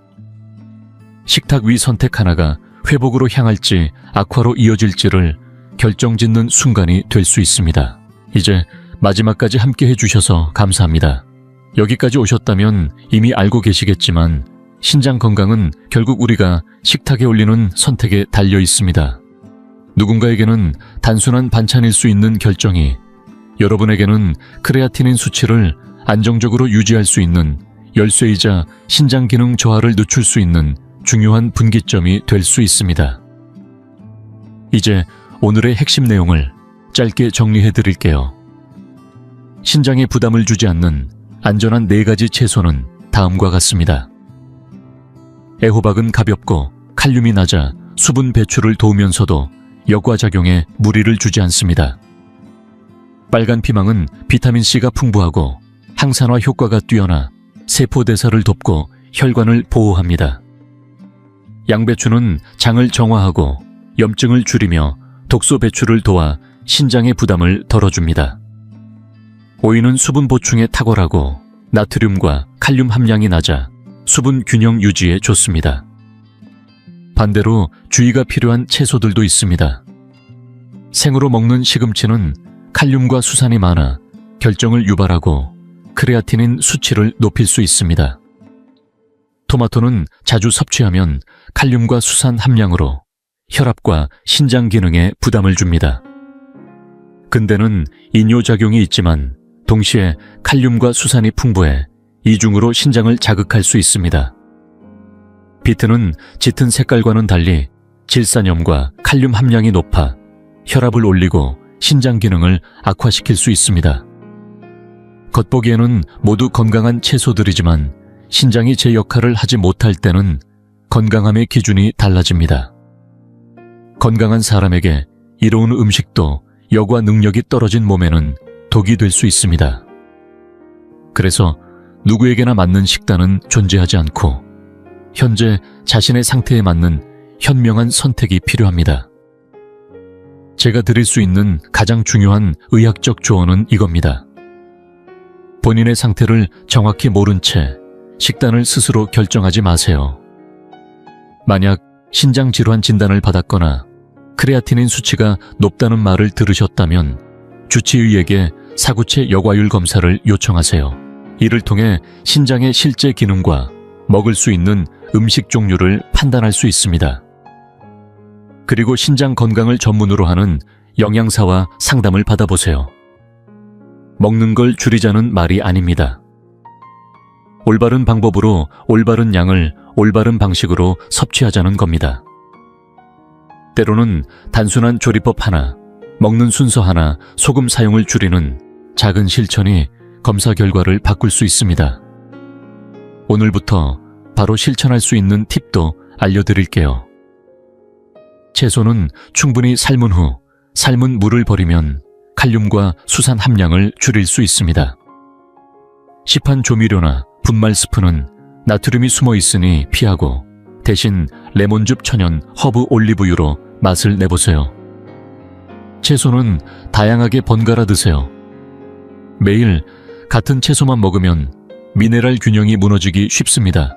식탁 위 선택 하나가 회복으로 향할지 악화로 이어질지를 결정짓는 순간이 될 수 있습니다. 이제 마지막까지 함께 해주셔서 감사합니다. 여기까지 오셨다면 이미 알고 계시겠지만 신장 건강은 결국 우리가 식탁에 올리는 선택에 달려 있습니다. 누군가에게는 단순한 반찬일 수 있는 결정이 여러분에게는 크레아티닌 수치를 안정적으로 유지할 수 있는 열쇠이자 신장 기능 저하를 늦출 수 있는 중요한 분기점이 될 수 있습니다. 이제 오늘의 핵심 내용을 짧게 정리해 드릴게요. 신장에 부담을 주지 않는 안전한 4가지 채소는 다음과 같습니다. 애호박은 가볍고 칼륨이 낮아 수분 배출을 도우면서도 역과작용에 무리를 주지 않습니다. 빨간 피망은 비타민C가 풍부하고 항산화 효과가 뛰어나 세포 대사를 돕고 혈관을 보호합니다. 양배추는 장을 정화하고 염증을 줄이며 독소 배출을 도와 신장의 부담을 덜어줍니다. 오이는 수분 보충에 탁월하고 나트륨과 칼륨 함량이 낮아 수분 균형 유지에 좋습니다. 반대로 주의가 필요한 채소들도 있습니다. 생으로 먹는 시금치는 칼륨과 수산이 많아 결정을 유발하고 크레아티닌 수치를 높일 수 있습니다. 토마토는 자주 섭취하면 칼륨과 수산 함량으로 혈압과 신장 기능에 부담을 줍니다. 근대는 이뇨작용이 있지만 동시에 칼륨과 수산이 풍부해 이중으로 신장을 자극할 수 있습니다. 비트는 짙은 색깔과는 달리 질산염과 칼륨 함량이 높아 혈압을 올리고 신장 기능을 악화시킬 수 있습니다. 겉보기에는 모두 건강한 채소들이지만 신장이 제 역할을 하지 못할 때는 건강함의 기준이 달라집니다. 건강한 사람에게 이로운 음식도 여과 능력이 떨어진 몸에는 독이 될 수 있습니다. 그래서 누구에게나 맞는 식단은 존재하지 않고 현재 자신의 상태에 맞는 현명한 선택이 필요합니다. 제가 드릴 수 있는 가장 중요한 의학적 조언은 이겁니다. 본인의 상태를 정확히 모른 채 식단을 스스로 결정하지 마세요. 만약 신장 질환 진단을 받았거나 크레아티닌 수치가 높다는 말을 들으셨다면 주치의에게 사구체 역와율 검사를 요청하세요. 이를 통해 신장의 실제 기능과 먹을 수 있는 음식 종류를 판단할 수 있습니다. 그리고 신장 건강을 전문으로 하는 영양사와 상담을 받아보세요. 먹는 걸 줄이자는 말이 아닙니다. 올바른 방법으로 올바른 양을 올바른 방식으로 섭취하자는 겁니다. 때로는 단순한 조리법 하나, 먹는 순서 하나, 소금 사용을 줄이는 작은 실천이 검사 결과를 바꿀 수 있습니다. 오늘부터 바로 실천할 수 있는 팁도 알려드릴게요. 채소는 충분히 삶은 후 삶은 물을 버리면 칼륨과 수산 함량을 줄일 수 있습니다. 시판 조미료나 분말 스프는 나트륨이 숨어 있으니 피하고 대신 레몬즙 천연 허브 올리브유로 맛을 내보세요. 채소는 다양하게 번갈아 드세요. 매일 같은 채소만 먹으면 미네랄 균형이 무너지기 쉽습니다.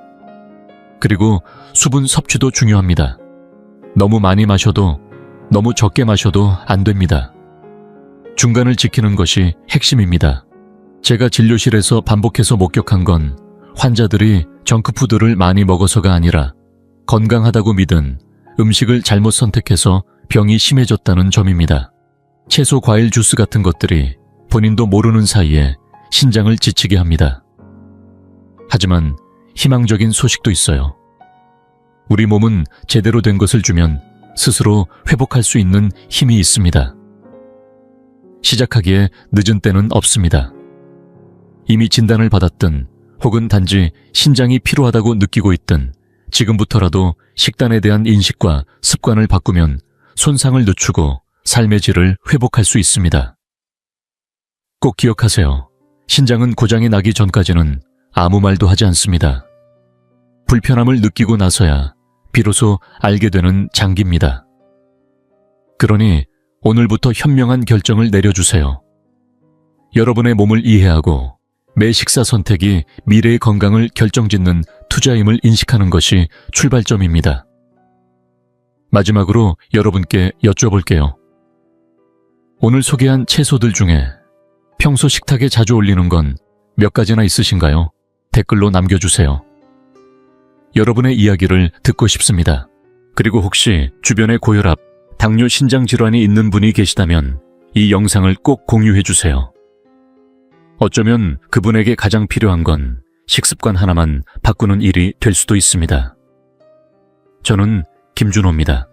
그리고 수분 섭취도 중요합니다. 너무 많이 마셔도 너무 적게 마셔도 안 됩니다. 중간을 지키는 것이 핵심입니다. 제가 진료실에서 반복해서 목격한 건 환자들이 정크푸드를 많이 먹어서가 아니라 건강하다고 믿은 음식을 잘못 선택해서 병이 심해졌다는 점입니다. 채소, 과일, 주스 같은 것들이 본인도 모르는 사이에 신장을 지치게 합니다. 하지만 희망적인 소식도 있어요. 우리 몸은 제대로 된 것을 주면 스스로 회복할 수 있는 힘이 있습니다. 시작하기에 늦은 때는 없습니다. 이미 진단을 받았든 혹은 단지 신장이 필요하다고 느끼고 있든 지금부터라도 식단에 대한 인식과 습관을 바꾸면 손상을 늦추고 삶의 질을 회복할 수 있습니다. 꼭 기억하세요. 신장은 고장이 나기 전까지는 아무 말도 하지 않습니다. 불편함을 느끼고 나서야 비로소 알게 되는 장기입니다. 그러니 오늘부터 현명한 결정을 내려주세요. 여러분의 몸을 이해하고 매 식사 선택이 미래의 건강을 결정짓는 투자임을 인식하는 것이 출발점입니다. 마지막으로 여러분께 여쭤볼게요. 오늘 소개한 채소들 중에 평소 식탁에 자주 올리는 건 몇 가지나 있으신가요? 댓글로 남겨주세요. 여러분의 이야기를 듣고 싶습니다. 그리고 혹시 주변에 고혈압, 당뇨, 신장 질환이 있는 분이 계시다면 이 영상을 꼭 공유해주세요. 어쩌면 그분에게 가장 필요한 건 식습관 하나만 바꾸는 일이 될 수도 있습니다. 저는 김준호입니다.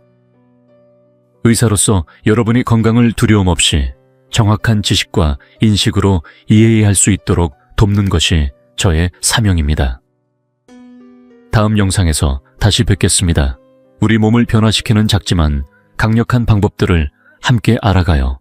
의사로서 여러분이 건강을 두려움 없이 정확한 지식과 인식으로 이해할 수 있도록 돕는 것이 저의 사명입니다. 다음 영상에서 다시 뵙겠습니다. 우리 몸을 변화시키는 작지만 강력한 방법들을 함께 알아가요.